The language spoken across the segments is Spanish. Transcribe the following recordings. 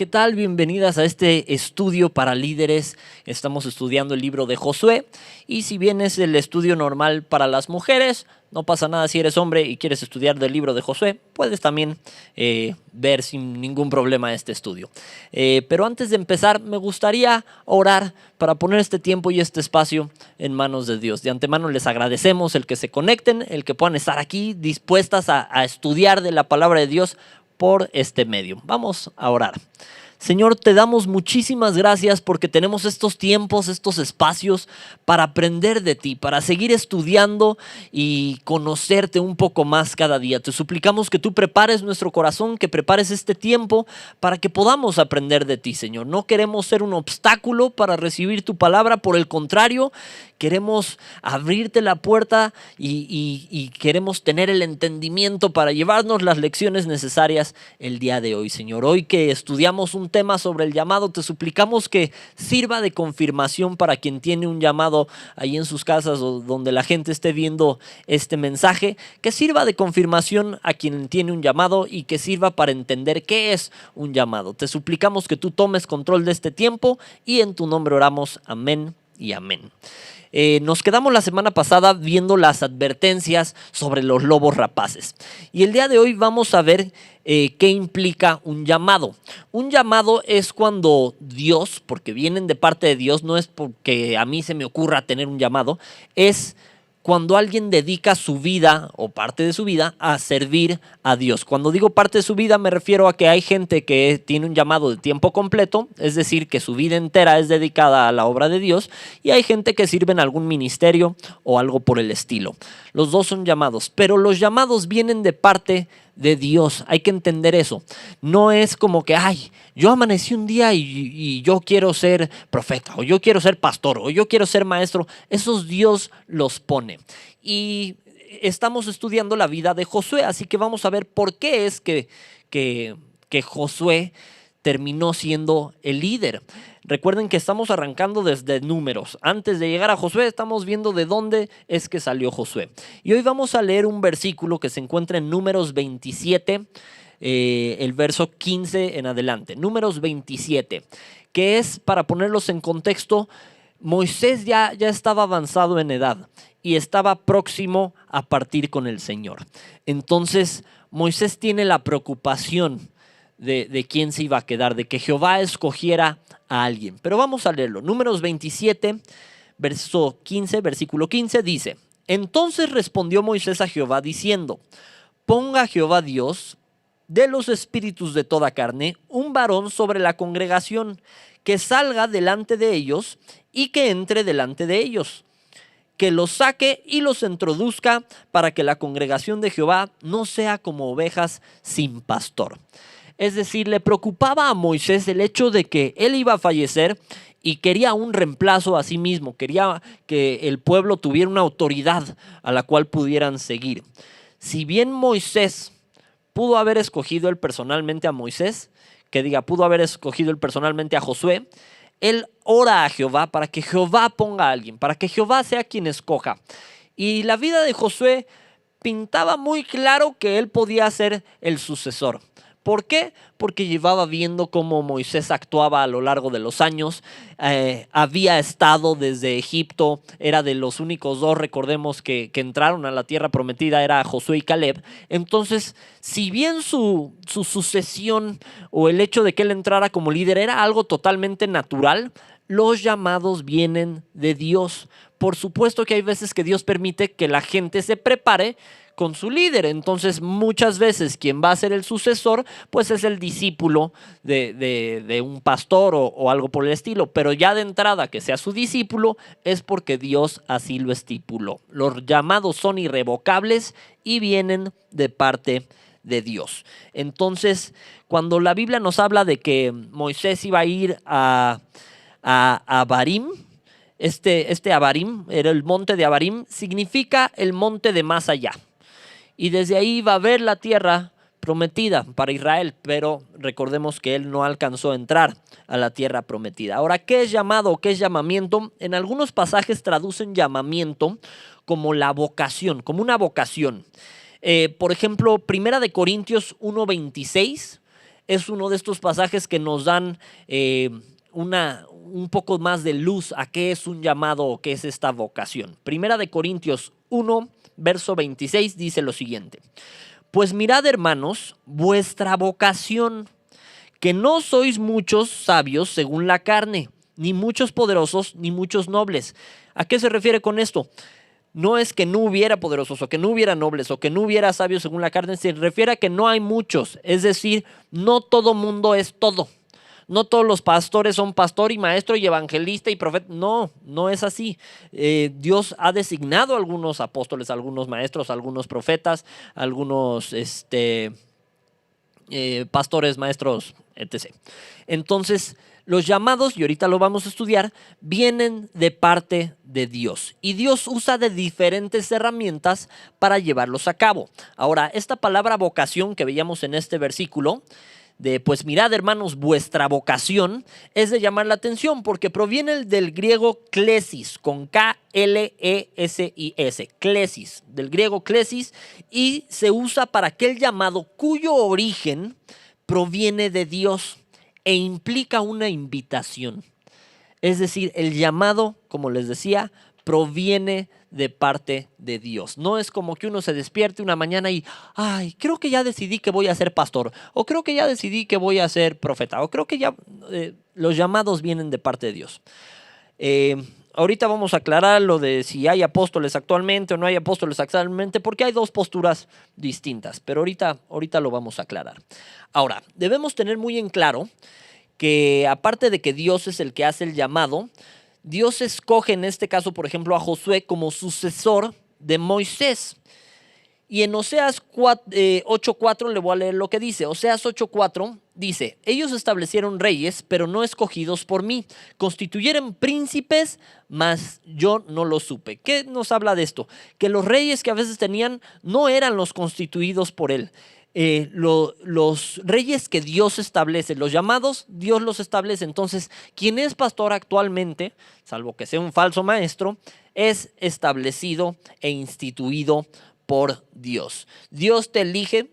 ¿qué tal? Bienvenidas a este estudio para líderes. Estamos estudiando el libro de Josué y si bien es el estudio normal para las mujeres, no pasa nada si eres hombre y quieres estudiar del libro de Josué, puedes también ver sin ningún problema este estudio. Pero antes de empezar, me gustaría orar para poner este tiempo y este espacio en manos de Dios. De antemano les agradecemos el que se conecten, el que puedan estar aquí dispuestas a estudiar de la palabra de Dios por este medio. Vamos a orar. Señor, te damos muchísimas gracias porque tenemos estos tiempos, estos espacios para aprender de ti, para seguir estudiando y conocerte un poco más cada día. Te suplicamos que tú prepares nuestro corazón, que prepares este tiempo para que podamos aprender de ti, Señor. No queremos ser un obstáculo para recibir tu palabra, por el contrario, queremos abrirte la puerta y queremos tener el entendimiento para llevarnos las lecciones necesarias el día de hoy, Señor. Hoy que estudiamos un tema sobre el llamado, te suplicamos que sirva de confirmación para quien tiene un llamado ahí en sus casas o donde la gente esté viendo este mensaje, que sirva de confirmación a quien tiene un llamado y que sirva para entender qué es un llamado. Te suplicamos que tú tomes control de este tiempo y en tu nombre oramos. Amén y amén. Nos quedamos la semana pasada viendo las advertencias sobre los lobos rapaces y el día de hoy vamos a ver qué implica un llamado. Un llamado es cuando Dios, porque vienen de parte de Dios, no es porque a mí se me ocurra tener un llamado, es cuando alguien dedica su vida o parte de su vida a servir a Dios. Cuando digo parte de su vida me refiero a que hay gente que tiene un llamado de tiempo completo, es decir, que su vida entera es dedicada a la obra de Dios, y hay gente que sirve en algún ministerio o algo por el estilo. Los dos son llamados, pero los llamados vienen de parte de Dios. Hay que entender eso. No es como que, yo amanecí un día y yo quiero ser profeta, o yo quiero ser pastor, o yo quiero ser maestro. Esos Dios los pone. Y estamos estudiando la vida de Josué, así que vamos a ver por qué es que Josué terminó siendo el líder. Recuerden que estamos arrancando desde Números. Antes de llegar a Josué estamos viendo de dónde es que salió Josué. Y hoy vamos a leer un versículo que se encuentra en Números 27, el verso 15 en adelante. Números 27, que es, para ponerlos en contexto, Moisés ya estaba avanzado en edad y estaba próximo a partir con el Señor. Entonces Moisés tiene la preocupación de quién se iba a quedar, de que Jehová escogiera a alguien. Pero vamos a leerlo. Números 27, verso 15, versículo 15 dice: Entonces respondió Moisés a Jehová diciendo: Ponga Jehová Dios de los espíritus de toda carne un varón sobre la congregación, que salga delante de ellos y que entre delante de ellos, que los saque y los introduzca, para que la congregación de Jehová no sea como ovejas sin pastor. Es decir, le preocupaba a Moisés el hecho de que él iba a fallecer y quería un reemplazo a sí mismo, quería que el pueblo tuviera una autoridad a la cual pudieran seguir. Si bien Moisés pudo haber escogido él personalmente a Moisés, pudo haber escogido él personalmente a Josué, él ora a Jehová para que Jehová ponga a alguien, para que Jehová sea quien escoja. Y la vida de Josué pintaba muy claro que él podía ser el sucesor. ¿Por qué? Porque llevaba viendo cómo Moisés actuaba a lo largo de los años. Había estado desde Egipto, era de los únicos dos, recordemos, que entraron a la tierra prometida, era Josué y Caleb. Entonces, si bien su sucesión o el hecho de que él entrara como líder era algo totalmente natural, los llamados vienen de Dios. Por supuesto que hay veces que Dios permite que la gente se prepare con su líder. Entonces muchas veces quien va a ser el sucesor pues es el discípulo de un pastor o algo por el estilo, pero ya de entrada que sea su discípulo es porque Dios así lo estipuló. Los llamados son irrevocables y vienen de parte de Dios. Entonces cuando la Biblia nos habla de que Moisés iba a ir a Abarim, este Abarim, era el monte de Abarim, significa el monte de más allá. Y desde ahí va a ver la tierra prometida para Israel, pero recordemos que él no alcanzó a entrar a la tierra prometida. Ahora, ¿qué es llamado o qué es llamamiento? En algunos pasajes traducen llamamiento como la vocación, como una vocación. Por ejemplo, 1 Corintios 1:26 es uno de estos pasajes que nos dan un poco más de luz a qué es un llamado o qué es esta vocación. Primera de Corintios 1, verso 26 dice lo siguiente: pues mirad, hermanos, vuestra vocación, que no sois muchos sabios según la carne, ni muchos poderosos, ni muchos nobles. ¿A qué se refiere con esto? No es que no hubiera poderosos o que no hubiera nobles o que no hubiera sabios según la carne, se refiere a que no hay muchos. Es decir, no todo mundo es todo. No todos los pastores son pastor y maestro y evangelista y profeta. No, no es así. Dios ha designado a algunos apóstoles, a algunos maestros, a algunos profetas, a algunos pastores, maestros, etc. Entonces, los llamados, y ahorita lo vamos a estudiar, vienen de parte de Dios. Y Dios usa de diferentes herramientas para llevarlos a cabo. Ahora, esta palabra vocación que veíamos en este versículo, de pues mirad, hermanos, vuestra vocación, es de llamar la atención porque proviene del griego klesis, con K-L-E-S-I-S, klesis, del griego klesis, y se usa para aquel llamado cuyo origen proviene de Dios e implica una invitación. Es decir, el llamado, como les decía, proviene de parte de Dios. No es como que uno se despierte una mañana y, ay, creo que ya decidí que voy a ser pastor, o creo que ya decidí que voy a ser profeta, o creo que ya los llamados vienen de parte de Dios. Ahorita vamos a aclarar lo de si hay apóstoles actualmente o no hay apóstoles actualmente, porque hay dos posturas distintas, pero ahorita lo vamos a aclarar. Ahora, debemos tener muy en claro que aparte de que Dios es el que hace el llamado, Dios escoge en este caso, por ejemplo, a Josué como sucesor de Moisés. Y en Oseas 8:4 le voy a leer lo que dice. Oseas 8:4 dice: ellos establecieron reyes, pero no escogidos por mí. Constituyeron príncipes, mas yo no lo supe. ¿Qué nos habla de esto? Que los reyes que a veces tenían no eran los constituidos por él. Los reyes que Dios establece, los llamados, Dios los establece. Entonces, quien es pastor actualmente, salvo que sea un falso maestro, es establecido e instituido por Dios. Dios te elige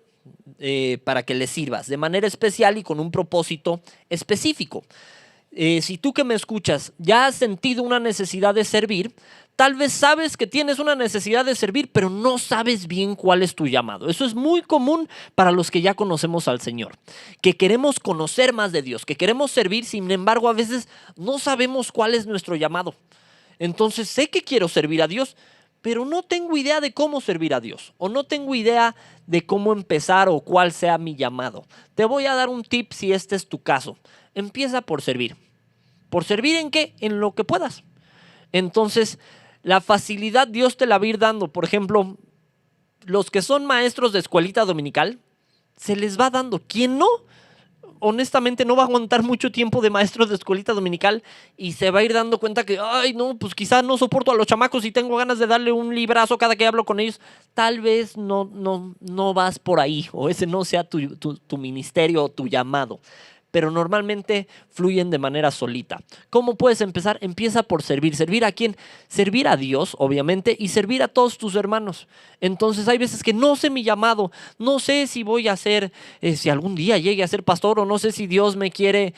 para que le sirvas de manera especial y con un propósito específico. Si tú que me escuchas ya has sentido una necesidad de servir, tal vez sabes que tienes una necesidad de servir, pero no sabes bien cuál es tu llamado. Eso es muy común para los que ya conocemos al Señor, que queremos conocer más de Dios, que queremos servir, sin embargo a veces no sabemos cuál es nuestro llamado. Entonces sé que quiero servir a Dios, pero no tengo idea de cómo servir a Dios, o no tengo idea de cómo empezar o cuál sea mi llamado. Te voy a dar un tip si este es tu caso. Empieza por servir. ¿Por servir en qué? En lo que puedas. Entonces, la facilidad Dios te la va a ir dando. Por ejemplo, los que son maestros de escuelita dominical, se les va dando. Quien no, honestamente no va a aguantar mucho tiempo de maestros de escuelita dominical y se va a ir dando cuenta que, ay, no, pues quizá no soporto a los chamacos y tengo ganas de darle un librazo cada que hablo con ellos. Tal vez no vas por ahí, o ese no sea tu ministerio o tu llamado. Pero normalmente fluyen de manera solita. ¿Cómo puedes empezar? Empieza por servir. ¿Servir a quién? Servir a Dios, obviamente, y servir a todos tus hermanos. Entonces hay veces que no sé mi llamado, no sé si voy a ser, si algún día llegue a ser pastor, o no sé si Dios me quiere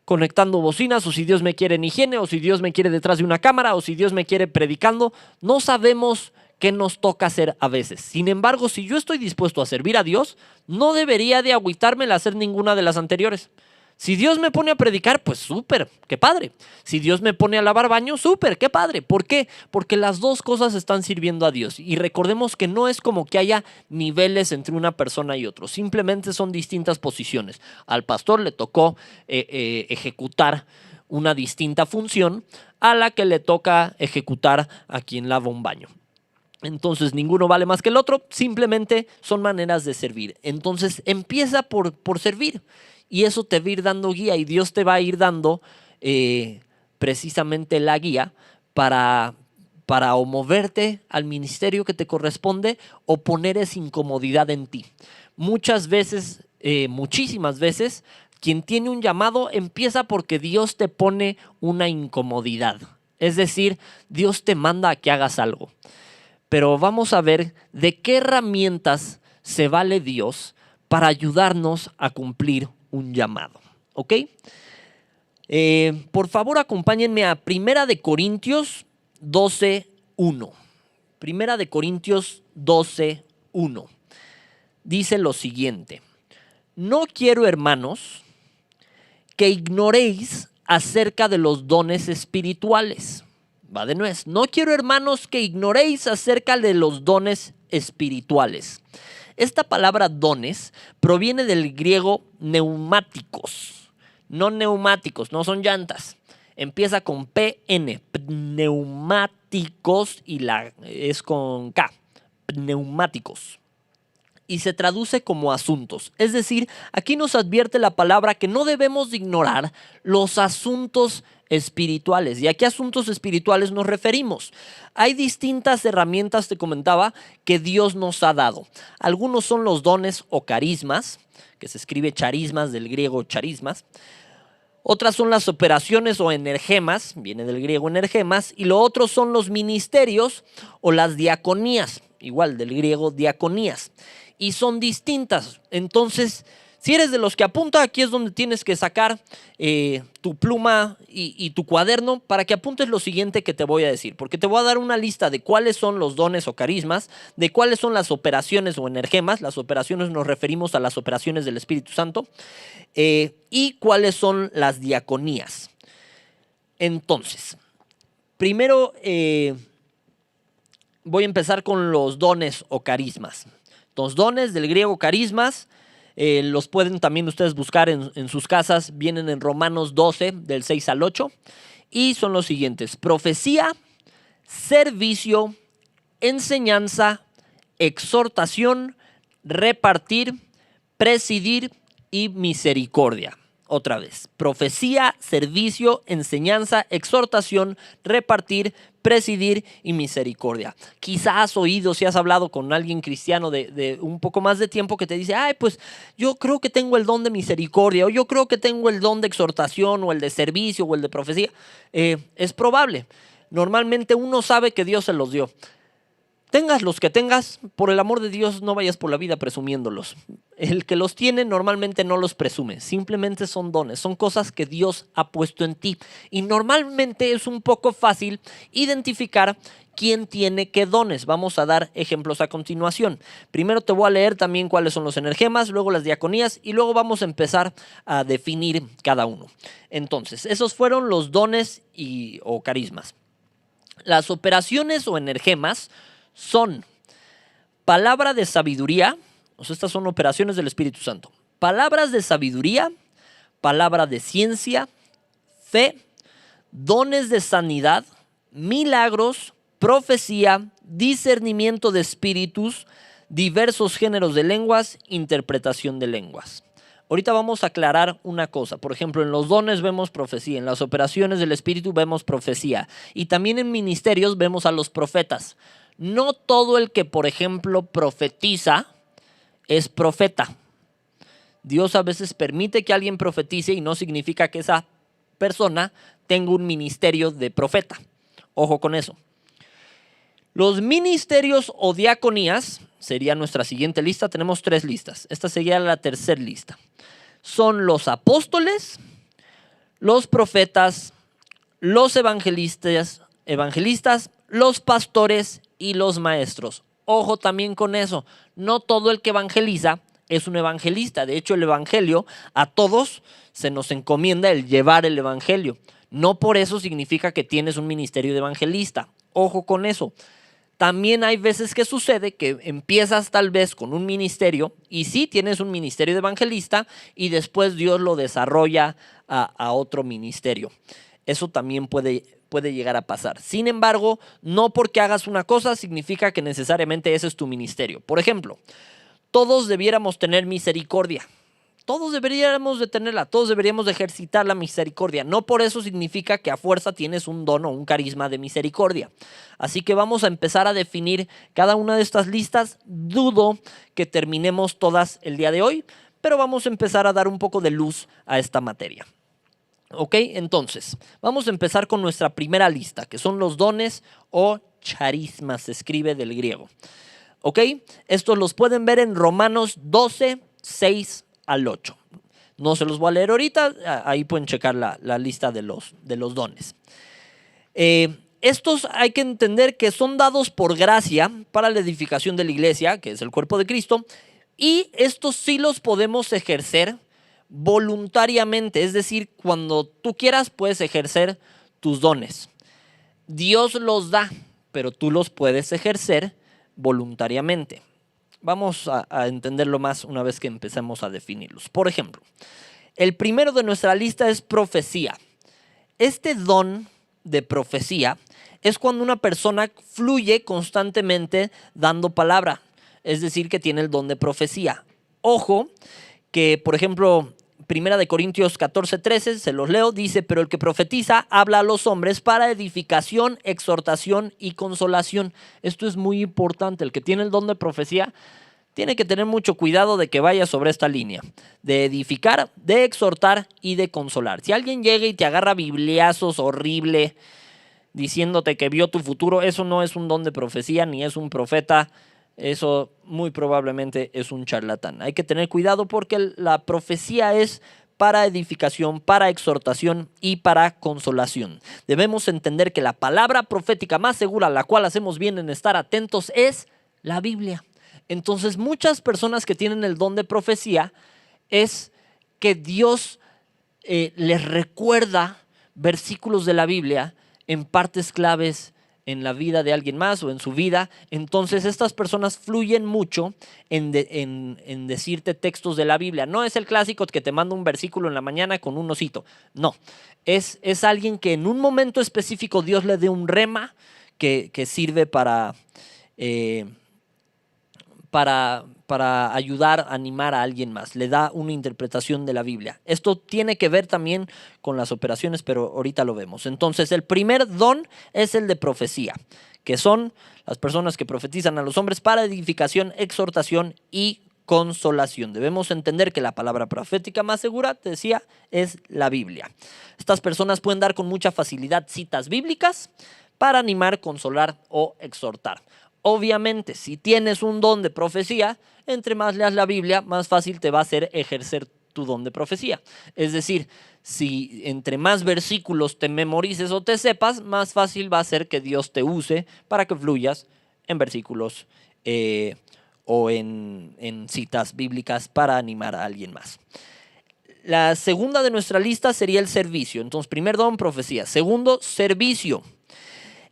conectando bocinas, o si Dios me quiere en higiene, o si Dios me quiere detrás de una cámara, o si Dios me quiere predicando. No sabemos qué nos toca hacer a veces. Sin embargo, si yo estoy dispuesto a servir a Dios, no debería de agüitarme el hacer ninguna de las anteriores. Si Dios me pone a predicar, pues súper, qué padre. Si Dios me pone a lavar baño, súper, qué padre. ¿Por qué? Porque las dos cosas están sirviendo a Dios. Y recordemos que no es como que haya niveles entre una persona y otro. Simplemente son distintas posiciones. Al pastor le tocó ejecutar una distinta función a la que le toca ejecutar a quien lava un baño. Entonces ninguno vale más que el otro, simplemente son maneras de servir. Entonces empieza por servir y eso te va a ir dando guía y Dios te va a ir dando precisamente la guía para o moverte al ministerio que te corresponde o poner esa incomodidad en ti. Muchas veces, muchísimas veces, quien tiene un llamado empieza porque Dios te pone una incomodidad. Es decir, Dios te manda a que hagas algo. Pero vamos a ver de qué herramientas se vale Dios para ayudarnos a cumplir un llamado. ¿Ok? Por favor, acompáñenme a 1 Corintios 12:1. 1 Corintios 12:1. Dice lo siguiente: no quiero, hermanos, que ignoréis acerca de los dones espirituales. Va de nuez. No quiero, hermanos, que ignoréis acerca de los dones espirituales. Esta palabra dones proviene del griego neumáticos. No neumáticos, no son llantas. Empieza con PN, pneumáticos, y la es con K, pneumáticos. Y se traduce como asuntos. Es decir, aquí nos advierte la palabra que no debemos ignorar los asuntos espirituales. ¿Y a qué asuntos espirituales nos referimos? Hay distintas herramientas, te comentaba, que Dios nos ha dado. Algunos son los dones o carismas, que se escribe charismas, del griego charismas. Otras son las operaciones o energemas, viene del griego energemas. Y lo otro son los ministerios o las diaconías, igual del griego diaconías. Y son distintas. Entonces, si eres de los que apunta, aquí es donde tienes que sacar tu pluma y tu cuaderno para que apuntes lo siguiente que te voy a decir. Porque te voy a dar una lista de cuáles son los dones o carismas, de cuáles son las operaciones o energemas. Las operaciones nos referimos a las operaciones del Espíritu Santo. Y cuáles son las diaconías. Entonces, primero voy a empezar con los dones o carismas. Los dones del griego carismas, los pueden también ustedes buscar en sus casas, vienen en Romanos 12, del 6 al 8, y son los siguientes: profecía, servicio, enseñanza, exhortación, repartir, presidir y misericordia. Otra vez: profecía, servicio, enseñanza, exhortación, repartir, presidir y misericordia. Quizás has oído, si has hablado con alguien cristiano de un poco más de tiempo, que te dice: ay, pues yo creo que tengo el don de misericordia, o yo creo que tengo el don de exhortación, o el de servicio, o el de profecía. Es probable. Normalmente uno sabe que Dios se los dio. Tengas los que tengas, por el amor de Dios, no vayas por la vida presumiéndolos. El que los tiene normalmente no los presume, simplemente son dones, son cosas que Dios ha puesto en ti. Y normalmente es un poco fácil identificar quién tiene qué dones. Vamos a dar ejemplos a continuación. Primero te voy a leer también cuáles son los energemas, luego las diaconías, y luego vamos a empezar a definir cada uno. Entonces, esos fueron los dones o carismas. Las operaciones o energemas son palabra de sabiduría, o sea, estas son operaciones del Espíritu Santo. Palabras de sabiduría, palabra de ciencia, fe, dones de sanidad, milagros, profecía, discernimiento de espíritus, diversos géneros de lenguas, interpretación de lenguas. Ahorita vamos a aclarar una cosa. Por ejemplo, en los dones vemos profecía, en las operaciones del Espíritu vemos profecía, y también en ministerios vemos a los profetas. No todo el que, por ejemplo, profetiza es profeta. Dios a veces permite que alguien profetice y no significa que esa persona tenga un ministerio de profeta. Ojo con eso. Los ministerios o diaconías sería nuestra siguiente lista. Tenemos 3 listas. Esta sería la tercera lista. Son los apóstoles, los profetas, los evangelistas, los pastores y los maestros. Ojo también con eso. No todo el que evangeliza es un evangelista. De hecho, el evangelio, a todos se nos encomienda el llevar el evangelio. No por eso significa que tienes un ministerio de evangelista. Ojo con eso. También hay veces que sucede que empiezas tal vez con un ministerio y sí tienes un ministerio de evangelista y después Dios lo desarrolla a otro ministerio. Eso también puede llegar a pasar. Sin embargo, no porque hagas una cosa significa que necesariamente ese es tu ministerio. Por ejemplo, todos debiéramos tener misericordia. Todos deberíamos de tenerla, todos deberíamos de ejercitar la misericordia. No por eso significa que a fuerza tienes un don o un carisma de misericordia. Así que vamos a empezar a definir cada una de estas listas. Dudo que terminemos todas el día de hoy, pero vamos a empezar a dar un poco de luz a esta materia. Ok, entonces, vamos a empezar con nuestra primera lista, que son los dones o charismas, se escribe del griego. Ok, estos los pueden ver en Romanos 12, 6 al 8. No se los voy a leer ahorita, ahí pueden checar la lista de los dones. Estos hay que entender que son dados por gracia para la edificación de la iglesia, que es el cuerpo de Cristo, y estos sí los podemos ejercer voluntariamente, es decir, cuando tú quieras puedes ejercer tus dones. Dios los da, pero tú los puedes ejercer voluntariamente. Vamos a entenderlo más una vez que empecemos a definirlos. Por ejemplo, el primero de nuestra lista es profecía. Este don de profecía es cuando una persona fluye constantemente dando palabra, es decir, que tiene el don de profecía. Ojo, que por ejemplo, 1 Corintios 14:13, se los leo, dice: pero el que profetiza habla a los hombres para edificación, exhortación y consolación. Esto es muy importante. El que tiene el don de profecía tiene que tener mucho cuidado de que vaya sobre esta línea, de edificar, de exhortar y de consolar. Si alguien llega y te agarra bibliazos horrible, diciéndote que vio tu futuro, eso no es un don de profecía, ni es un profeta, eso muy probablemente es un charlatán. Hay que tener cuidado porque la profecía es para edificación, para exhortación y para consolación. Debemos entender que la palabra profética más segura a la cual hacemos bien en estar atentos es la Biblia. Entonces, muchas personas que tienen el don de profecía es que Dios les recuerda versículos de la Biblia en partes claves en la vida de alguien más o en su vida. Entonces, estas personas fluyen mucho en decirte textos de la Biblia. No es el clásico que te manda un versículo en la mañana con un osito. No, es alguien que en un momento específico Dios le dé un rema que sirve para ayudar, animar a alguien más. Le da una interpretación de la Biblia. Esto tiene que ver también con las operaciones, pero ahorita lo vemos. Entonces, el primer don es el de profecía, que son las personas que profetizan a los hombres para edificación, exhortación y consolación. Debemos entender que la palabra profética más segura, te decía, es la Biblia. Estas personas pueden dar con mucha facilidad citas bíblicas para animar, consolar o exhortar. Obviamente, si tienes un don de profecía, entre más leas la Biblia, más fácil te va a ser ejercer tu don de profecía. Es decir, si entre más versículos te memorices o te sepas, más fácil va a ser que Dios te use para que fluyas en versículos o en citas bíblicas para animar a alguien más. La segunda de nuestra lista sería el servicio. Entonces, primer don, profecía. Segundo, servicio.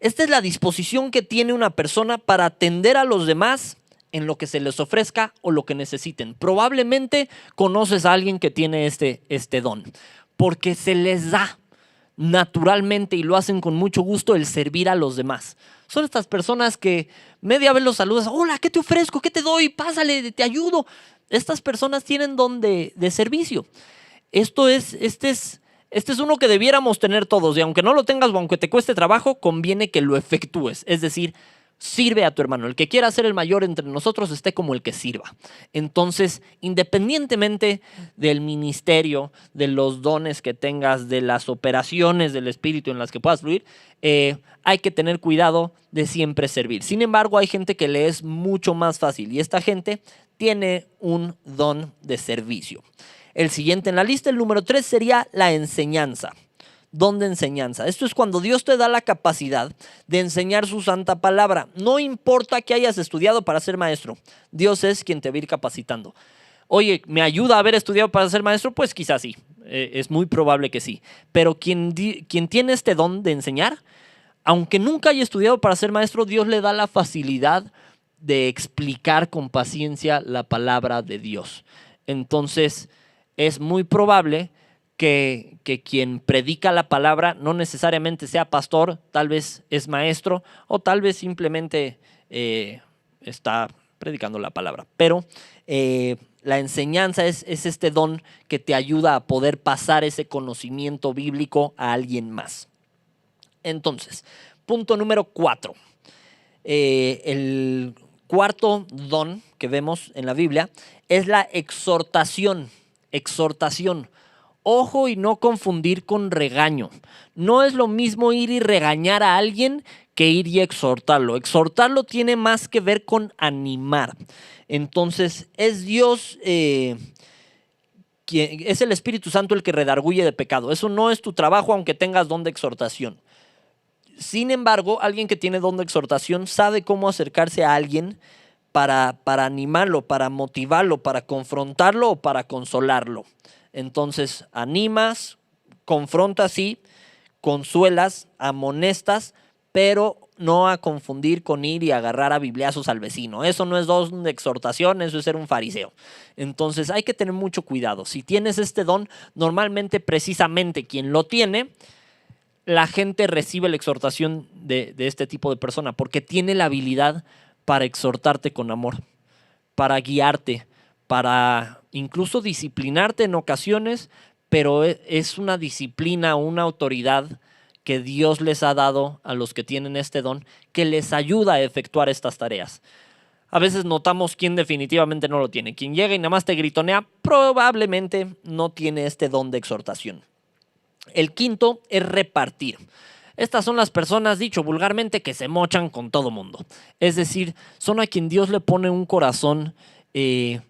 Esta es la disposición que tiene una persona para atender a los demás en lo que se les ofrezca o lo que necesiten. Probablemente conoces a alguien que tiene este don, porque se les da naturalmente y lo hacen con mucho gusto el servir a los demás. Son estas personas que media vez los saludas: hola, ¿qué te ofrezco? ¿Qué te doy? Pásale, te ayudo. Estas personas tienen don de servicio. Este es uno que debiéramos tener todos, y aunque no lo tengas o aunque te cueste trabajo, conviene que lo efectúes. Es decir, sirve a tu hermano. El que quiera ser el mayor entre nosotros esté como el que sirva. Entonces, independientemente del ministerio, de los dones que tengas, de las operaciones del Espíritu en las que puedas fluir, hay que tener cuidado de siempre servir. Sin embargo, hay gente que le es mucho más fácil y esta gente tiene un don de servicio. El siguiente en la lista, el número 3, sería la enseñanza. Don de enseñanza. Esto es cuando Dios te da la capacidad de enseñar su santa palabra. No importa que hayas estudiado para ser maestro. Dios es quien te va a ir capacitando. Oye, ¿me ayuda a haber estudiado para ser maestro? Pues quizás sí. Es muy probable que sí. Pero quien tiene este don de enseñar, aunque nunca haya estudiado para ser maestro, Dios le da la facilidad de explicar con paciencia la palabra de Dios. Entonces, es muy probable que quien predica la palabra no necesariamente sea pastor, tal vez es maestro o tal vez simplemente está predicando la palabra. Pero la enseñanza es este don que te ayuda a poder pasar ese conocimiento bíblico a alguien más. Entonces, punto número 4. El cuarto don que vemos en la Biblia es la exhortación. Exhortación. Ojo y no confundir con regaño. No es lo mismo ir y regañar a alguien que ir y exhortarlo. Exhortarlo tiene más que ver con animar. Entonces es Dios, es el Espíritu Santo el que redarguye de pecado. Eso no es tu trabajo aunque tengas don de exhortación. Sin embargo, alguien que tiene don de exhortación sabe cómo acercarse a alguien para animarlo, para motivarlo, para confrontarlo o para consolarlo. Entonces animas, confrontas, sí, consuelas, amonestas, pero no a confundir con ir y agarrar a bibliazos al vecino. Eso no es don de exhortación, eso es ser un fariseo. Entonces hay que tener mucho cuidado. Si tienes este don, normalmente precisamente quien lo tiene, la gente recibe la exhortación de este tipo de persona porque tiene la habilidad para exhortarte con amor, para guiarte, para incluso disciplinarte en ocasiones, pero es una disciplina, una autoridad que Dios les ha dado a los que tienen este don, que les ayuda a efectuar estas tareas. A veces notamos quién definitivamente no lo tiene. Quien llega y nada más te gritonea, probablemente no tiene este don de exhortación. El quinto es repartir. Estas son las personas, dicho vulgarmente, que se mochan con todo mundo. Es decir, son a quien Dios le pone un corazón de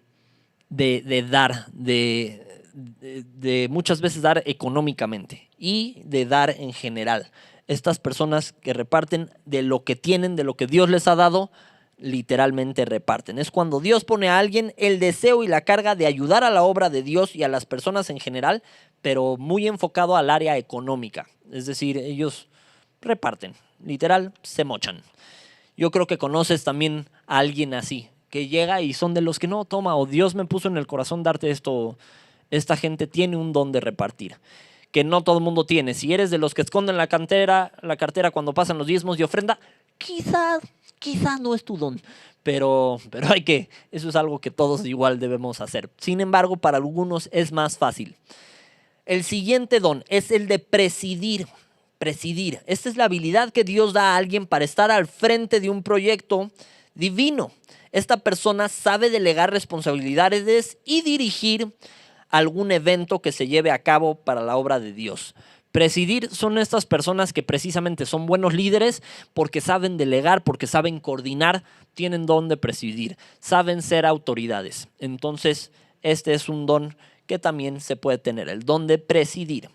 dar, de muchas veces dar económicamente y de dar en general. Estas personas que reparten de lo que tienen, de lo que Dios les ha dado, literalmente reparten. Es cuando Dios pone a alguien el deseo y la carga de ayudar a la obra de Dios y a las personas en general, pero muy enfocado al área económica. Es decir, ellos reparten, literal, se mochan. Yo creo que conoces también a alguien así, que llega y son de los que no, toma, o Dios me puso en el corazón darte esto. Esta gente tiene un don de repartir, que no todo el mundo tiene. Si eres de los que esconden la cartera cuando pasan los diezmos y ofrenda, quizás no es tu don, pero eso es algo que todos igual debemos hacer. Sin embargo, para algunos es más fácil. El siguiente don es el de presidir. Presidir. Esta es la habilidad que Dios da a alguien para estar al frente de un proyecto divino. Esta persona sabe delegar responsabilidades y dirigir algún evento que se lleve a cabo para la obra de Dios. Presidir son estas personas que precisamente son buenos líderes porque saben delegar, porque saben coordinar, tienen don de presidir, saben ser autoridades. Entonces, este es un don que también se puede tener, el don de presidir.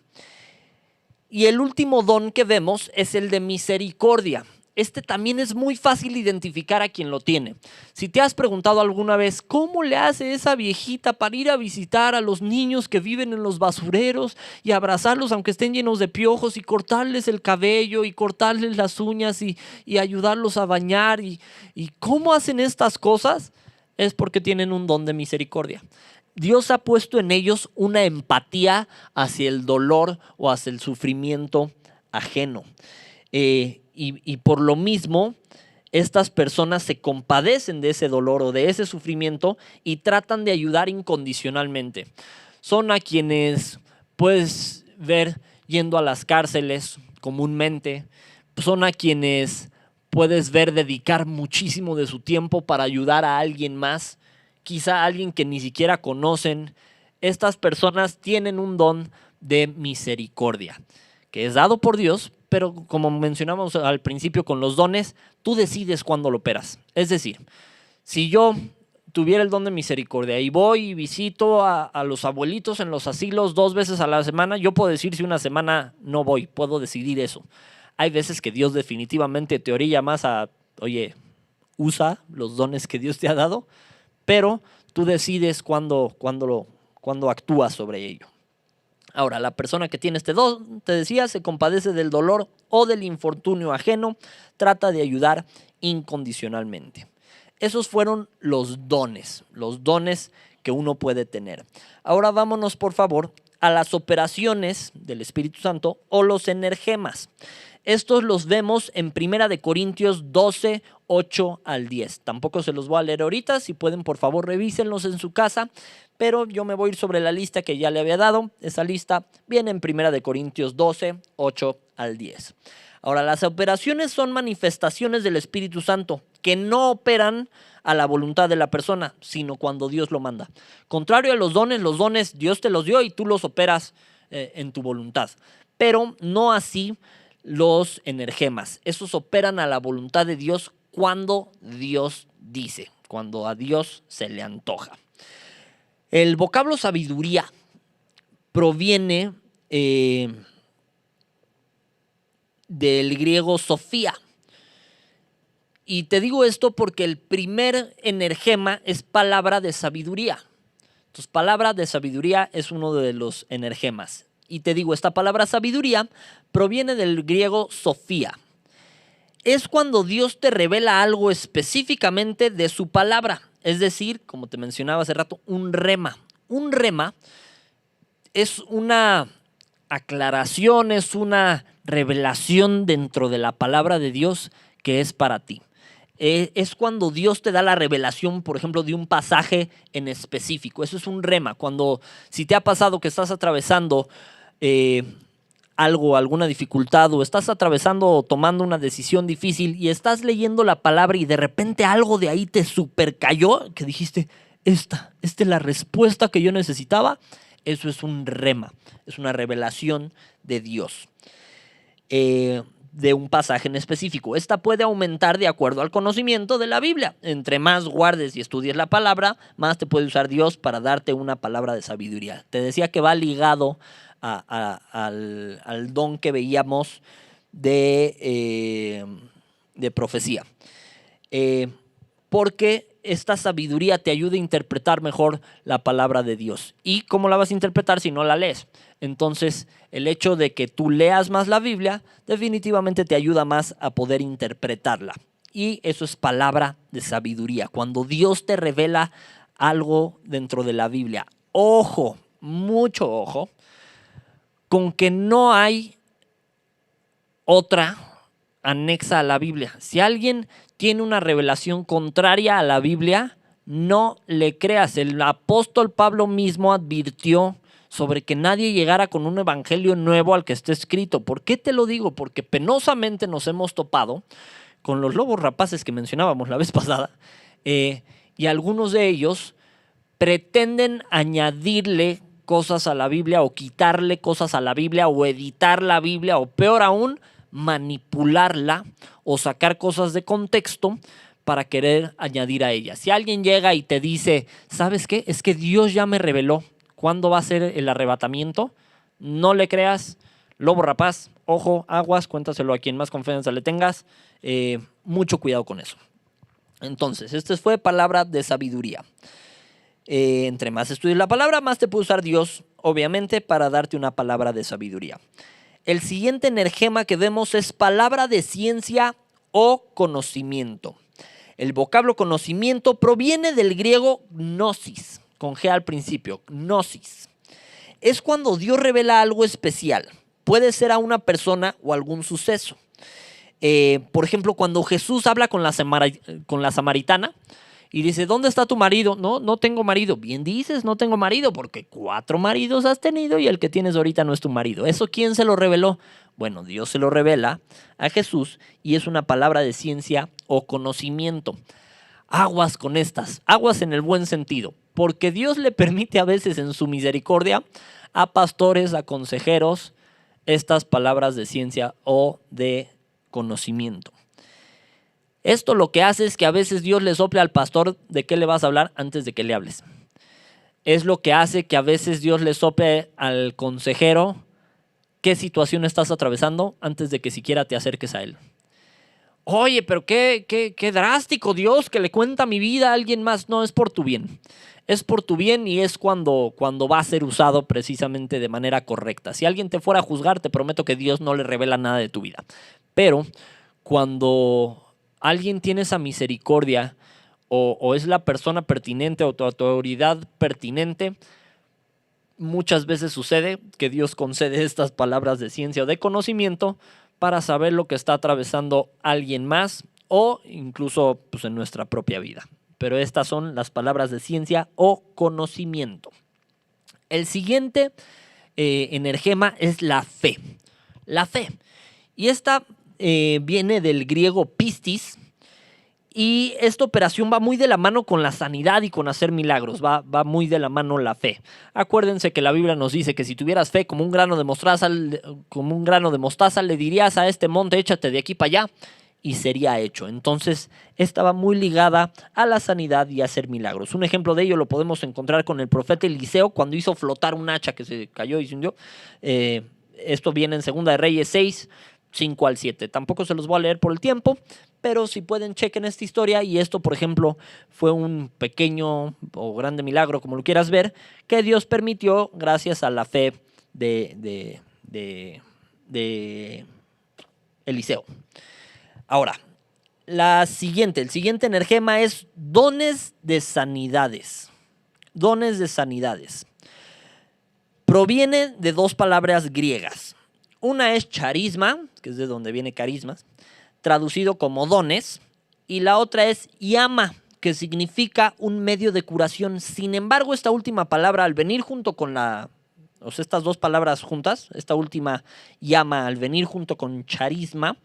Y el último don que vemos es el de misericordia. Este también es muy fácil identificar a quien lo tiene. Si te has preguntado alguna vez cómo le hace esa viejita para ir a visitar a los niños que viven en los basureros y abrazarlos aunque estén llenos de piojos y cortarles el cabello y cortarles las uñas y ayudarlos a bañar y cómo hacen estas cosas, es porque tienen un don de misericordia. Dios ha puesto en ellos una empatía hacia el dolor o hacia el sufrimiento ajeno. Y por lo mismo, estas personas se compadecen de ese dolor o de ese sufrimiento y tratan de ayudar incondicionalmente. Son a quienes puedes ver yendo a las cárceles comúnmente, son a quienes puedes ver dedicar muchísimo de su tiempo para ayudar a alguien más, quizá a alguien que ni siquiera conocen. Estas personas tienen un don de misericordia, que es dado por Dios, pero como mencionamos al principio con los dones, tú decides cuándo lo operas. Es decir, si yo tuviera el don de misericordia y voy y visito a los abuelitos en los asilos 2 veces a la semana, yo puedo decir si una semana no voy, puedo decidir eso. Hay veces que Dios definitivamente te orilla más a, oye, usa los dones que Dios te ha dado, pero tú decides cuándo actúas sobre ello. Ahora, la persona que tiene este don, te decía, se compadece del dolor o del infortunio ajeno, trata de ayudar incondicionalmente. Esos fueron los dones que uno puede tener. Ahora vámonos, por favor, a las operaciones del Espíritu Santo o los energemas. Estos los vemos en 1 Corintios 12, 8 al 10. Tampoco se los voy a leer ahorita, si pueden por favor revísenlos en su casa, pero yo me voy a ir sobre la lista que ya le había dado. Esa lista viene en 1 Corintios 12, 8 al 10. Ahora, las operaciones son manifestaciones del Espíritu Santo que no operan a la voluntad de la persona, sino cuando Dios lo manda. Contrario a los dones Dios te los dio y tú los operas en tu voluntad. Pero no así los energemas. Esos operan a la voluntad de Dios cuando Dios dice, cuando a Dios se le antoja. El vocablo sabiduría proviene del griego sofía. Y te digo esto porque el primer energema es palabra de sabiduría. Entonces, palabra de sabiduría es uno de los energemas. Y te digo, esta palabra sabiduría proviene del griego sofía. Es cuando Dios te revela algo específicamente de su palabra. Es decir, como te mencionaba hace rato, un rema. Un rema es una aclaración, es una revelación dentro de la palabra de Dios que es para ti. Es cuando Dios te da la revelación, por ejemplo, de un pasaje en específico. Eso es un rema. Si te ha pasado que estás atravesando alguna dificultad, o estás atravesando o tomando una decisión difícil y estás leyendo la palabra y de repente algo de ahí te supercayó, que dijiste, esta es la respuesta que yo necesitaba. Eso es un rema, es una revelación de Dios. De un pasaje en específico. Esta puede aumentar de acuerdo al conocimiento de la Biblia. Entre más guardes y estudies la palabra, más te puede usar Dios para darte una palabra de sabiduría. Te decía que va ligado al don que veíamos de profecía. Porque esta sabiduría te ayuda a interpretar mejor la palabra de Dios. ¿Y cómo la vas a interpretar si no la lees? Entonces, el hecho de que tú leas más la Biblia definitivamente te ayuda más a poder interpretarla. Y eso es palabra de sabiduría. Cuando Dios te revela algo dentro de la Biblia, ojo, mucho ojo, con que no hay otra anexa a la Biblia. Si alguien tiene una revelación contraria a la Biblia, no le creas. El apóstol Pablo mismo advirtió sobre que nadie llegara con un evangelio nuevo al que esté escrito. ¿Por qué te lo digo? Porque penosamente nos hemos topado con los lobos rapaces que mencionábamos la vez pasada, y algunos de ellos pretenden añadirle cosas a la Biblia o quitarle cosas a la Biblia o editar la Biblia o peor aún, manipularla o sacar cosas de contexto para querer añadir a ella. Si alguien llega y te dice, ¿sabes qué? Es que Dios ya me reveló cuándo va a ser el arrebatamiento, no le creas. Lobo rapaz, ojo, aguas, cuéntaselo a quien más confianza le tengas. Mucho cuidado con eso. Entonces, esta fue palabra de sabiduría. Entre más estudies la palabra, más te puede usar Dios, obviamente, para darte una palabra de sabiduría. El siguiente energema que vemos es palabra de ciencia o conocimiento. El vocablo conocimiento proviene del griego gnosis, con G al principio, gnosis. Es cuando Dios revela algo especial. Puede ser a una persona o algún suceso. Por ejemplo, cuando Jesús habla con la samaritana y dice, ¿dónde está tu marido? No tengo marido. Bien dices, no tengo marido, porque 4 maridos has tenido y el que tienes ahorita no es tu marido. ¿Eso quién se lo reveló? Bueno, Dios se lo revela a Jesús y es una palabra de ciencia o conocimiento. Aguas con estas, aguas en el buen sentido, porque Dios le permite a veces en su misericordia a pastores, a consejeros, estas palabras de ciencia o de conocimiento. Esto lo que hace es que a veces Dios le sople al pastor de qué le vas a hablar antes de que le hables. Es lo que hace que a veces Dios le sople al consejero qué situación estás atravesando antes de que siquiera te acerques a él. Oye, pero qué drástico Dios que le cuenta mi vida a alguien más. No, es por tu bien. Es por tu bien y es cuando va a ser usado precisamente de manera correcta. Si alguien te fuera a juzgar, te prometo que Dios no le revela nada de tu vida. Pero cuando alguien tiene esa misericordia o es la persona pertinente o tu autoridad pertinente, muchas veces sucede que Dios concede estas palabras de ciencia o de conocimiento para saber lo que está atravesando alguien más o incluso pues, en nuestra propia vida. Pero estas son las palabras de ciencia o conocimiento. El siguiente energema es la fe. La fe. Y esta viene del griego pistis Y esta operación va muy de la mano con la sanidad y con hacer milagros, va muy de la mano la fe. Acuérdense que la Biblia nos dice que si tuvieras fe como un grano de mostaza, le dirías a este monte, échate de aquí para allá, y sería hecho. Entonces, estaba muy ligada a la sanidad y a hacer milagros. Un ejemplo de ello lo podemos encontrar con el profeta Eliseo, cuando hizo flotar un hacha que se cayó y se hundió. Esto viene en 2 de Reyes 6, 5 al 7. Tampoco se los voy a leer por el tiempo, pero si pueden, chequen esta historia. Y esto, por ejemplo, fue un pequeño o grande milagro, como lo quieras ver, que Dios permitió gracias a la fe de Eliseo. Ahora, el siguiente energema es dones de sanidades. Dones de sanidades. Proviene de 2 palabras griegas. Una es charisma, que es de donde viene carismas, traducido como dones, y la otra es llama, que significa un medio de curación. Sin embargo, esta última palabra, al venir junto con estas 2 palabras juntas, esta última llama, al venir junto con charisma,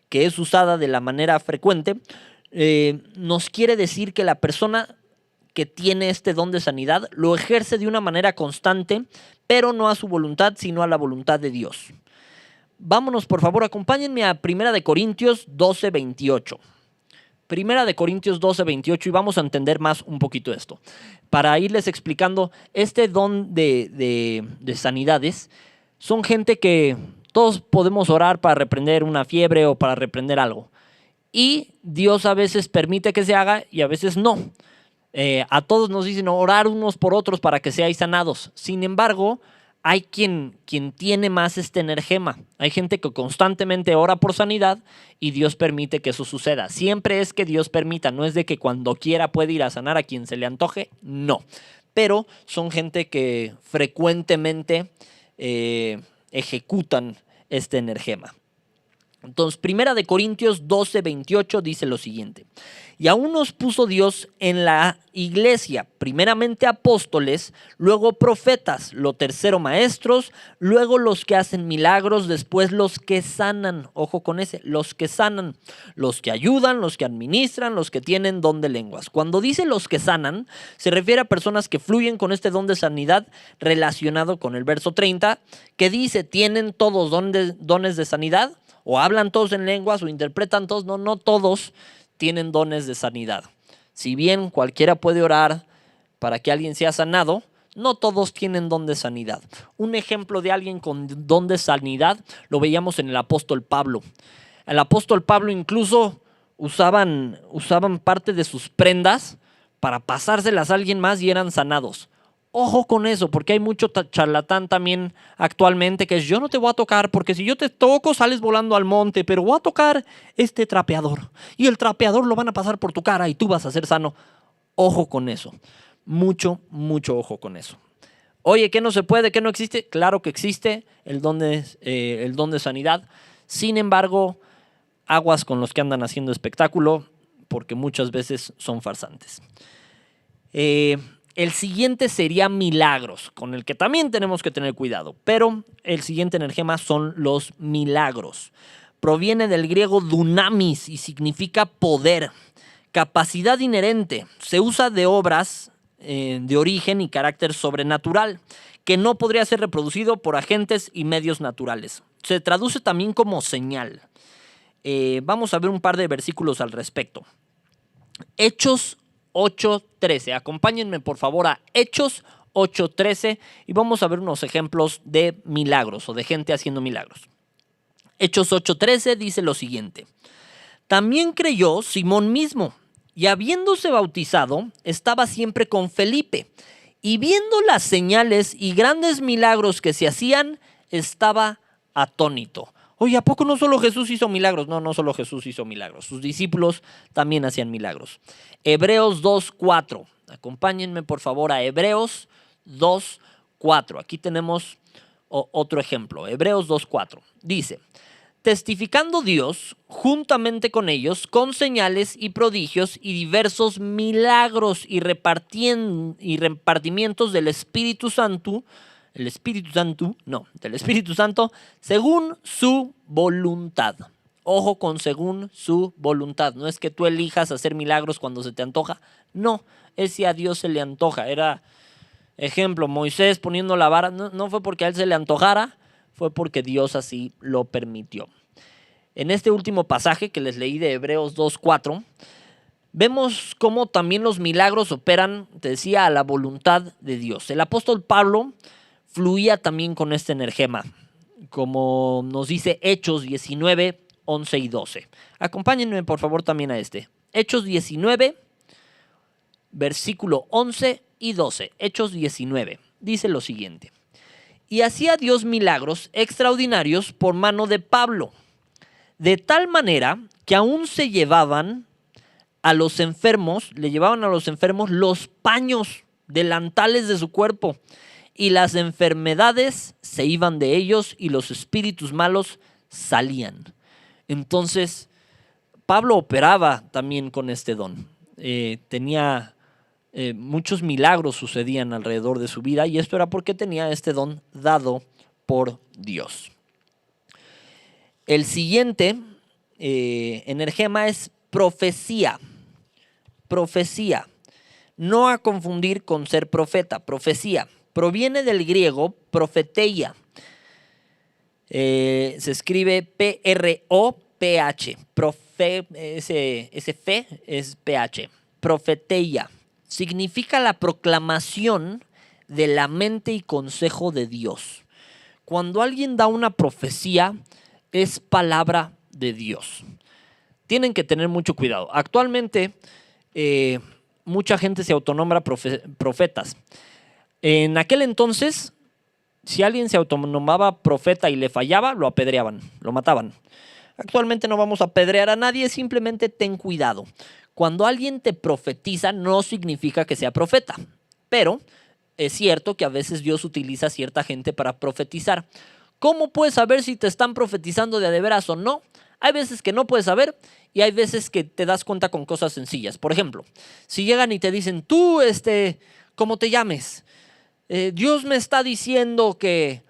que es usada de la manera frecuente, nos quiere decir que la persona que tiene este don de sanidad lo ejerce de una manera constante, pero no a su voluntad, sino a la voluntad de Dios. Vámonos, por favor, acompáñenme a 1 Corintios 12, 28. 1 Corintios 12, 28, y vamos a entender más un poquito esto. Para irles explicando, este don de sanidades son gente que todos podemos orar para reprender una fiebre o para reprender algo. Y Dios a veces permite que se haga y a veces no. A todos nos dicen orar unos por otros para que seáis sanados. Sin embargo, hay quien tiene más este energema. Hay gente que constantemente ora por sanidad y Dios permite que eso suceda. Siempre es que Dios permita, no es de que cuando quiera puede ir a sanar a quien se le antoje, no. Pero son gente que frecuentemente ejecutan este energema. Entonces, 1 Corintios 12, 28 dice lo siguiente: y aún nos puso Dios en la iglesia, primeramente apóstoles, luego profetas, lo tercero maestros, luego los que hacen milagros, después los que sanan, ojo con ese, los que sanan, los que ayudan, los que administran, los que tienen don de lenguas. Cuando dice los que sanan, se refiere a personas que fluyen con este don de sanidad relacionado con el verso 30, que dice, ¿tienen todos dones de sanidad? O hablan todos en lenguas o interpretan todos. No todos tienen dones de sanidad. Si bien cualquiera puede orar para que alguien sea sanado, no todos tienen don de sanidad. Un ejemplo de alguien con don de sanidad lo veíamos en el apóstol Pablo. El apóstol Pablo incluso usaban parte de sus prendas para pasárselas a alguien más y eran sanados. Ojo con eso, porque hay mucho charlatán también actualmente que es, yo no te voy a tocar porque si yo te toco sales volando al monte, pero voy a tocar este trapeador y el trapeador lo van a pasar por tu cara y tú vas a ser sano. Ojo con eso, mucho ojo con eso. Oye, ¿qué no se puede? ¿Qué no existe? Claro que existe el don de sanidad. Sin embargo, aguas con los que andan haciendo espectáculo porque muchas veces son farsantes. El siguiente sería milagros, con el que también tenemos que tener cuidado, pero el siguiente energema son los milagros. Proviene del griego dunamis y significa poder, capacidad inherente. Se usa de obras de origen y carácter sobrenatural, que no podría ser reproducido por agentes y medios naturales. Se traduce también como señal. Vamos a ver un par de versículos al respecto. Hechos 8:13. Acompáñenme por favor a Hechos 8:13 y vamos a ver unos ejemplos de milagros o de gente haciendo milagros. Hechos 8:13 dice lo siguiente: también creyó Simón mismo, y habiéndose bautizado, estaba siempre con Felipe, y viendo las señales y grandes milagros que se hacían, estaba atónito. Oye, ¿a poco no solo Jesús hizo milagros? No solo Jesús hizo milagros. Sus discípulos también hacían milagros. Hebreos 2:4. Acompáñenme por favor a Hebreos 2:4. Aquí tenemos otro ejemplo. Hebreos 2:4. Dice, testificando Dios juntamente con ellos con señales y prodigios y diversos milagros y repartimientos del Espíritu Santo, del Espíritu Santo según su voluntad. Ojo con según su voluntad. No es que tú elijas hacer milagros cuando se te antoja. No, es si a Dios se le antoja. Era, ejemplo, Moisés poniendo la vara. No fue porque a él se le antojara, fue porque Dios así lo permitió. En este último pasaje que les leí de Hebreos 2:4, vemos cómo también los milagros operan, te decía, a la voluntad de Dios. El apóstol Pablo fluía también con este energema, como nos dice Hechos 19, 11 y 12. Acompáñenme por favor también a este. Hechos 19, versículo 11 y 12. Hechos 19. Dice lo siguiente. Y hacía Dios milagros extraordinarios por mano de Pablo, de tal manera que aún se llevaban a los enfermos, le llevaban a los enfermos los paños, delantales de su cuerpo, y las enfermedades se iban de ellos y los espíritus malos salían. Entonces, Pablo operaba también con este don. Tenía muchos milagros sucedían alrededor de su vida y esto era porque tenía este don dado por Dios. El siguiente energema es profecía. Profecía. No a confundir con ser profeta. Profecía. Proviene del griego profeteia. Se escribe P-R-O-P-H. Ese fe es P-H. Profeteia. Significa la proclamación de la mente y consejo de Dios. Cuando alguien da una profecía, es palabra de Dios. Tienen que tener mucho cuidado. Actualmente, mucha gente se autonombra profetas. En aquel entonces, si alguien se autonombraba profeta y le fallaba, lo apedreaban, lo mataban. Actualmente no vamos a apedrear a nadie, simplemente ten cuidado. Cuando alguien te profetiza, no significa que sea profeta, pero es cierto que a veces Dios utiliza a cierta gente para profetizar. ¿Cómo puedes saber si te están profetizando de veras o no? Hay veces que no puedes saber y hay veces que te das cuenta con cosas sencillas. Por ejemplo, si llegan y te dicen, tú, ¿cómo te llames? Dios me está diciendo que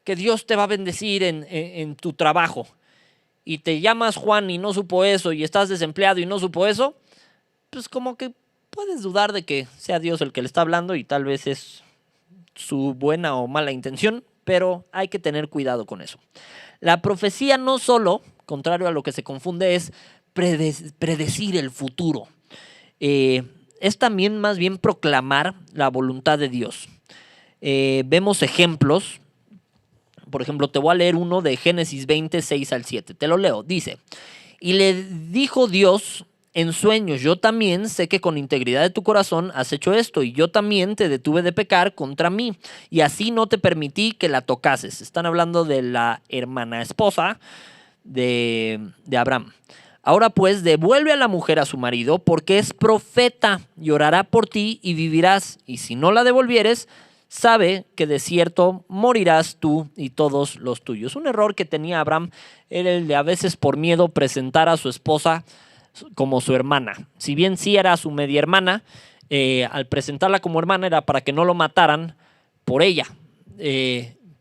Dios te va a bendecir en tu trabajo. Y te llamas Juan y no supo eso y estás desempleado y no supo eso, pues como que puedes dudar de que sea Dios el que le está hablando y tal vez es su buena o mala intención, pero hay que tener cuidado con eso. La profecía no solo, contrario a lo que se confunde, es predecir el futuro. Es también más bien proclamar la voluntad de Dios. Vemos ejemplos. Por ejemplo, te voy a leer uno de Génesis 20, 6 al 7. Te lo leo. Dice, y le dijo Dios en sueños, yo también sé que con integridad de tu corazón has hecho esto, y yo también te detuve de pecar contra mí, y así no te permití que la tocases. Están hablando de la hermana esposa de Abraham. Ahora pues, devuelve a la mujer a su marido, porque es profeta, y orará por ti y vivirás, y si no la devolvieres, sabe que de cierto morirás tú y todos los tuyos. Un error que tenía Abraham era el de a veces por miedo presentar a su esposa como su hermana. Si bien sí era su media hermana, al presentarla como hermana era para que no lo mataran por ella.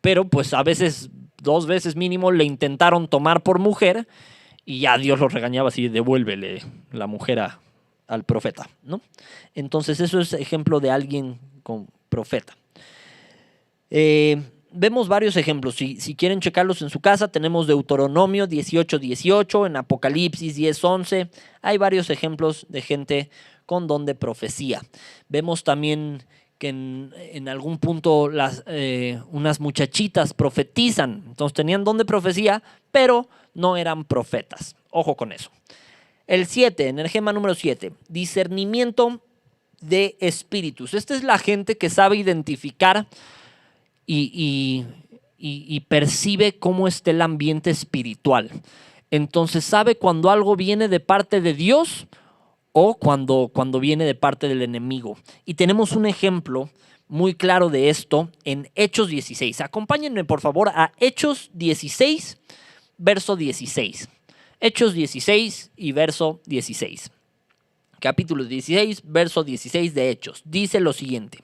Pero pues a veces, 2 veces mínimo, le intentaron tomar por mujer y ya Dios los regañaba así, devuélvele la mujer al profeta, ¿no? Entonces eso es ejemplo de alguien con profeta. Vemos varios ejemplos. Si quieren checarlos en su casa, tenemos Deuteronomio 18:18, en Apocalipsis 10:11. Hay varios ejemplos de gente con don de profecía. Vemos también que en algún punto unas muchachitas profetizan. Entonces tenían don de profecía, pero no eran profetas. Ojo con eso. El 7, energema número 7, discernimiento de espíritus. Esta es la gente que sabe identificar y percibe cómo está el ambiente espiritual. Entonces sabe cuando algo viene de parte de Dios o cuando viene de parte del enemigo. Y tenemos un ejemplo muy claro de esto en Hechos 16. Acompáñenme por favor a Hechos 16, verso 16. Hechos 16 y verso 16. Capítulo 16, verso 16 de Hechos. Dice lo siguiente.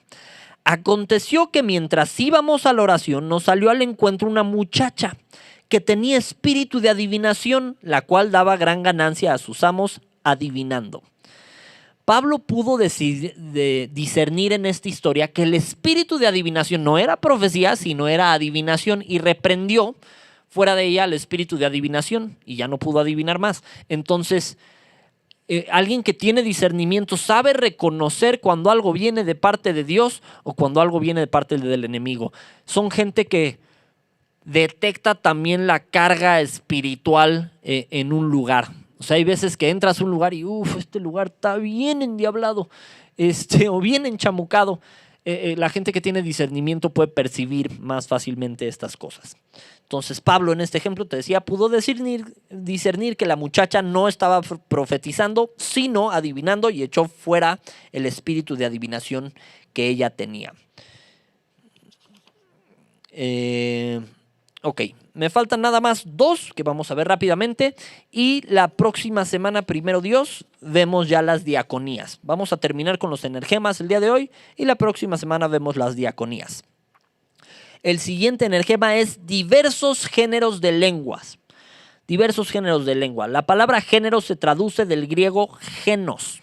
Aconteció que mientras íbamos a la oración nos salió al encuentro una muchacha que tenía espíritu de adivinación, la cual daba gran ganancia a sus amos adivinando. Pablo pudo discernir en esta historia que el espíritu de adivinación no era profecía, sino era adivinación, y reprendió fuera de ella el espíritu de adivinación y ya no pudo adivinar más. Entonces, alguien que tiene discernimiento sabe reconocer cuando algo viene de parte de Dios o cuando algo viene de parte del enemigo. Son gente que detecta también la carga espiritual en un lugar. O sea, hay veces que entras a un lugar y este lugar está bien endiablado, o bien enchamucado. La gente que tiene discernimiento puede percibir más fácilmente estas cosas. Entonces Pablo en este ejemplo te decía, pudo discernir que la muchacha no estaba profetizando, sino adivinando, y echó fuera el espíritu de adivinación que ella tenía. Ok, me faltan nada más 2 que vamos a ver rápidamente, y la próxima semana, primero Dios, vemos ya las diaconías. Vamos a terminar con los energemas el día de hoy y la próxima semana vemos las diaconías. El siguiente energema es diversos géneros de lenguas. Diversos géneros de lengua. La palabra género se traduce del griego genos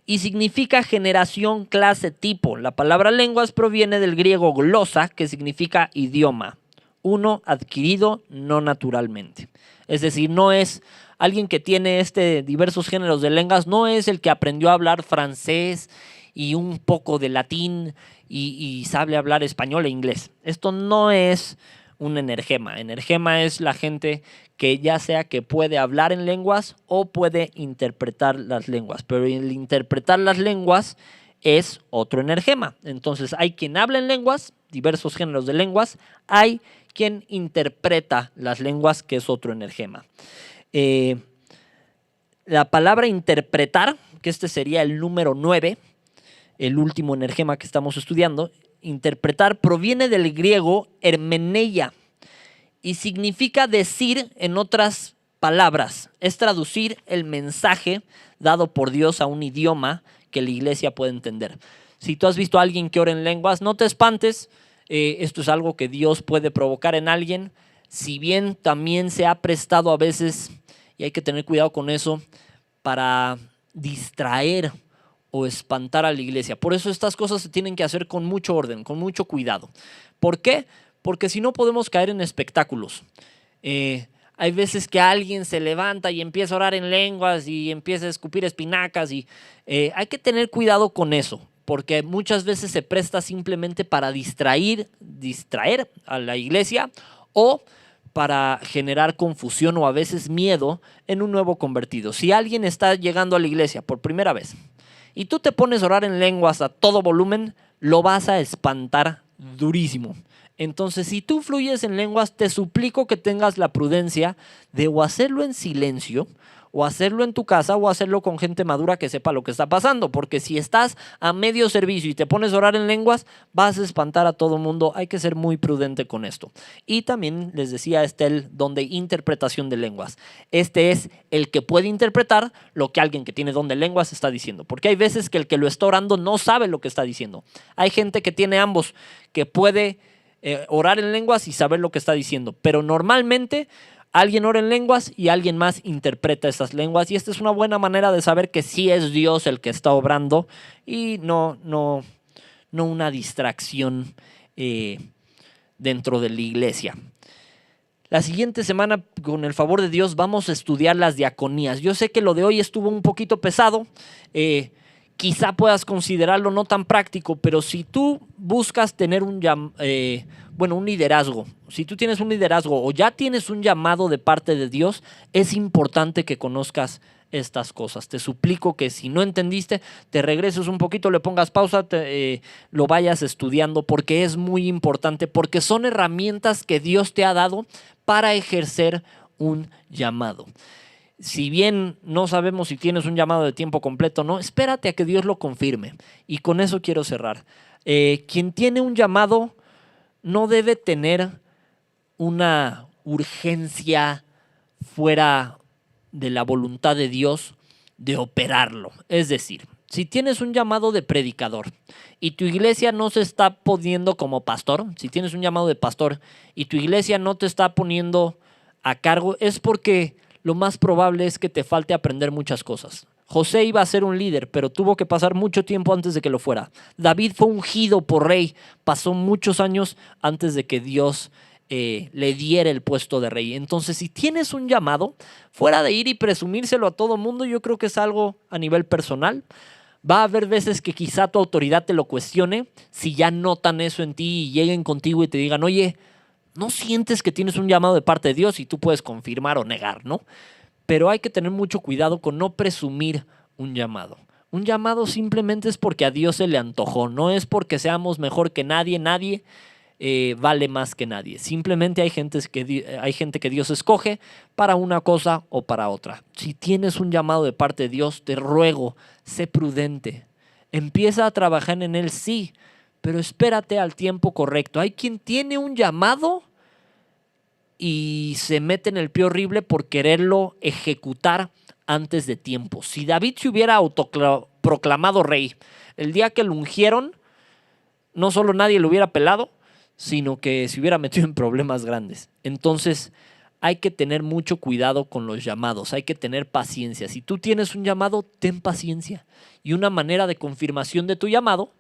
y significa generación, clase, tipo. La palabra lenguas proviene del griego glosa, que significa idioma. Uno adquirido no naturalmente. Es decir, no es alguien que tiene diversos géneros de lenguas, no es el que aprendió a hablar francés y un poco de latín y sabe hablar español e inglés. Esto no es un energema. Energema es la gente que ya sea que puede hablar en lenguas o puede interpretar las lenguas. Pero el interpretar las lenguas es otro energema. Entonces hay quien habla en lenguas, diversos géneros de lenguas, hay quien interpreta las lenguas, que es otro energema. La palabra interpretar, que este sería el número 9, el último energema que estamos estudiando, interpretar proviene del griego hermeneia y significa decir en otras palabras. Es traducir el mensaje dado por Dios a un idioma que la iglesia puede entender. Si tú has visto a alguien que ora en lenguas, no te espantes. Esto es algo que Dios puede provocar en alguien, si bien también se ha prestado a veces, y hay que tener cuidado con eso, para distraer o espantar a la iglesia. Por eso estas cosas se tienen que hacer con mucho orden, con mucho cuidado. ¿Por qué? Porque si no podemos caer en espectáculos. Hay veces que alguien se levanta y empieza a orar en lenguas y empieza a escupir espinacas y hay que tener cuidado con eso. Porque muchas veces se presta simplemente para distraer a la iglesia o para generar confusión o a veces miedo en un nuevo convertido. Si alguien está llegando a la iglesia por primera vez y tú te pones a orar en lenguas a todo volumen, lo vas a espantar durísimo. Entonces, si tú fluyes en lenguas, te suplico que tengas la prudencia de o hacerlo en silencio, o hacerlo en tu casa, o hacerlo con gente madura que sepa lo que está pasando. Porque si estás a medio servicio y te pones a orar en lenguas, vas a espantar a todo mundo. Hay que ser muy prudente con esto. Y también les decía, está el don de interpretación de lenguas. Este es el que puede interpretar lo que alguien que tiene don de lenguas está diciendo. Porque hay veces que el que lo está orando no sabe lo que está diciendo. Hay gente que tiene ambos, que puede orar en lenguas y saber lo que está diciendo. Pero normalmente alguien ora en lenguas y alguien más interpreta esas lenguas. Y esta es una buena manera de saber que sí es Dios el que está obrando y no una distracción dentro de la iglesia. La siguiente semana, con el favor de Dios, vamos a estudiar las diaconías. Yo sé que lo de hoy estuvo un poquito pesado. Quizá puedas considerarlo no tan práctico, pero si tú buscas tener un liderazgo, si tú tienes un liderazgo o ya tienes un llamado de parte de Dios, es importante que conozcas estas cosas. Te suplico que si no entendiste, te regreses un poquito, le pongas pausa, lo vayas estudiando, porque es muy importante, porque son herramientas que Dios te ha dado para ejercer un llamado. Si bien no sabemos si tienes un llamado de tiempo completo o no, espérate a que Dios lo confirme. Y con eso quiero cerrar. Quien tiene un llamado no debe tener una urgencia fuera de la voluntad de Dios de operarlo. Es decir, si tienes un llamado de predicador y tu iglesia no se está poniendo como pastor, si tienes un llamado de pastor y tu iglesia no te está poniendo a cargo, es porque lo más probable es que te falte aprender muchas cosas. José iba a ser un líder, pero tuvo que pasar mucho tiempo antes de que lo fuera. David fue ungido por rey, pasó muchos años antes de que Dios le diera el puesto de rey. Entonces, si tienes un llamado, fuera de ir y presumírselo a todo mundo, yo creo que es algo a nivel personal. Va a haber veces que quizá tu autoridad te lo cuestione, si ya notan eso en ti y lleguen contigo y te digan, oye, ¿no sientes que tienes un llamado de parte de Dios? Y tú puedes confirmar o negar, ¿no? Pero hay que tener mucho cuidado con no presumir un llamado. Un llamado simplemente es porque a Dios se le antojó, no es porque seamos mejor que nadie, nadie vale más que nadie. Simplemente hay gente que Dios escoge para una cosa o para otra. Si tienes un llamado de parte de Dios, te ruego, sé prudente. Empieza a trabajar en él, sí, pero espérate al tiempo correcto. Hay quien tiene un llamado y se mete en el pie horrible por quererlo ejecutar antes de tiempo. Si David se hubiera autoproclamado rey, el día que lo ungieron, no solo nadie lo hubiera pelado, sino que se hubiera metido en problemas grandes. Entonces, hay que tener mucho cuidado con los llamados, hay que tener paciencia. Si tú tienes un llamado, ten paciencia. Y una manera de confirmación de tu llamado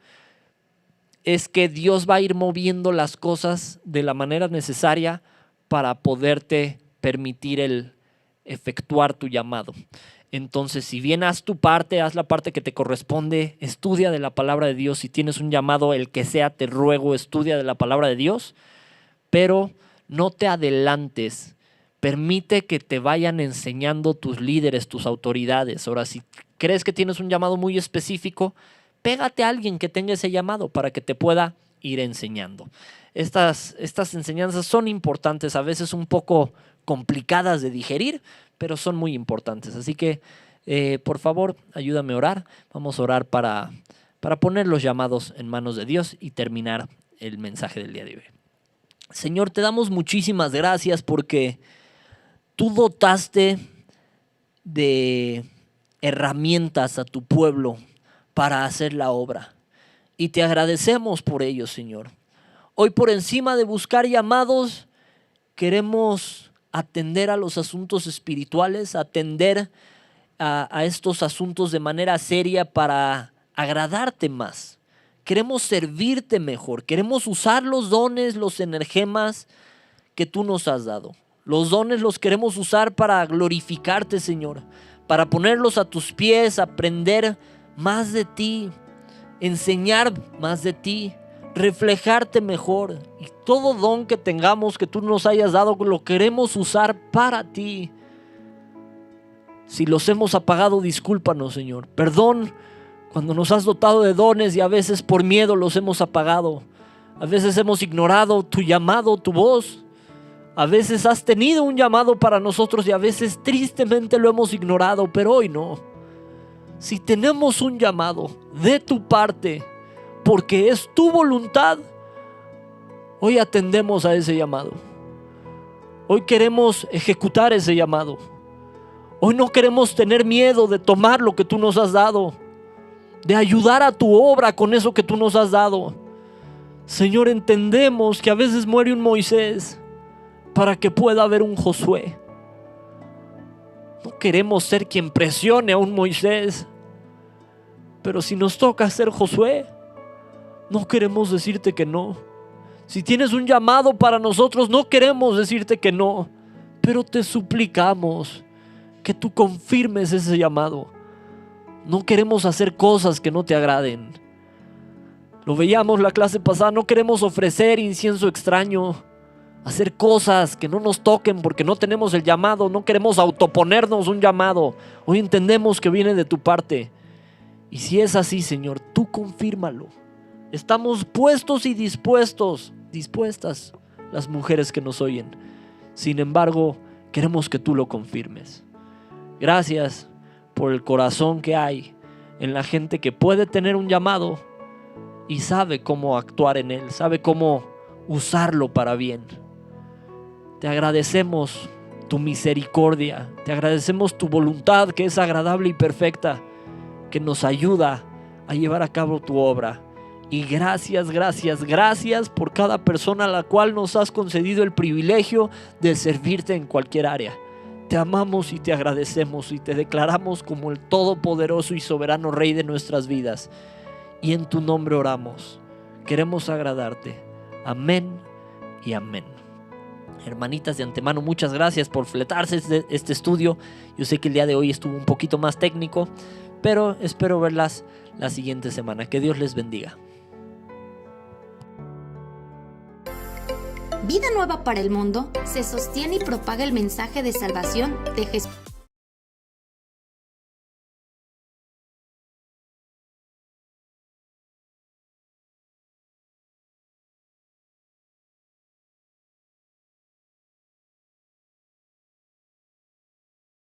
es que Dios va a ir moviendo las cosas de la manera necesaria para poderte permitir el efectuar tu llamado. Entonces, si bien haz tu parte, haz la parte que te corresponde, estudia de la palabra de Dios. Si tienes un llamado, el que sea, te ruego, estudia de la palabra de Dios, pero no te adelantes. Permite que te vayan enseñando tus líderes, tus autoridades. Ahora, si crees que tienes un llamado muy específico, pégate a alguien que tenga ese llamado para que te pueda ir enseñando. Estas enseñanzas son importantes, a veces un poco complicadas de digerir, pero son muy importantes. Así que, por favor, ayúdame a orar. Vamos a orar para poner los llamados en manos de Dios y terminar el mensaje del día de hoy. Señor, te damos muchísimas gracias porque tú dotaste de herramientas a tu pueblo para hacer la obra. Y te agradecemos por ello, Señor. Hoy, por encima de buscar llamados, queremos atender a los asuntos espirituales, atender a estos asuntos de manera seria para agradarte más. Queremos servirte mejor, queremos usar los dones, los energemas que tú nos has dado. Los dones los queremos usar para glorificarte, Señor, para ponerlos a tus pies, aprender más de ti, enseñar más de ti, reflejarte mejor. Y todo don que tengamos, que tú nos hayas dado, lo queremos usar para ti. Si los hemos apagado, discúlpanos, Señor. Perdón cuando nos has dotado de dones y a veces por miedo los hemos apagado. A veces hemos ignorado tu llamado, tu voz. A veces has tenido un llamado para nosotros y a veces tristemente lo hemos ignorado, pero hoy no. Si tenemos un llamado de tu parte, porque es tu voluntad, hoy atendemos a ese llamado. Hoy queremos ejecutar ese llamado. Hoy no queremos tener miedo de tomar lo que tú nos has dado, de ayudar a tu obra con eso que tú nos has dado. Señor, entendemos que a veces muere un Moisés para que pueda haber un Josué. No queremos ser quien presione a un Moisés, pero si nos toca ser Josué, no queremos decirte que no. Si tienes un llamado para nosotros, no queremos decirte que no, pero te suplicamos que tú confirmes ese llamado. No queremos hacer cosas que no te agraden. Lo veíamos la clase pasada, no queremos ofrecer incienso extraño, hacer cosas que no nos toquen porque no tenemos el llamado, no queremos autoponernos un llamado. Hoy entendemos que viene de tu parte. Y si es así, Señor, tú confírmalo. Estamos puestos y dispuestas las mujeres que nos oyen. Sin embargo, queremos que tú lo confirmes. Gracias por el corazón que hay en la gente que puede tener un llamado y sabe cómo actuar en él, sabe cómo usarlo para bien. Te agradecemos tu misericordia, te agradecemos tu voluntad que es agradable y perfecta, que nos ayuda a llevar a cabo tu obra. Y gracias, gracias, gracias por cada persona a la cual nos has concedido el privilegio de servirte en cualquier área. Te amamos y te agradecemos y te declaramos como el todopoderoso y soberano Rey de nuestras vidas. Y en tu nombre oramos. Queremos agradarte. Amén y amén. Hermanitas, de antemano, muchas gracias por fletarse este estudio. Yo sé que el día de hoy estuvo un poquito más técnico, pero espero verlas la siguiente semana. Que Dios les bendiga. Vida Nueva para el Mundo se sostiene y propaga el mensaje de salvación de Jesús.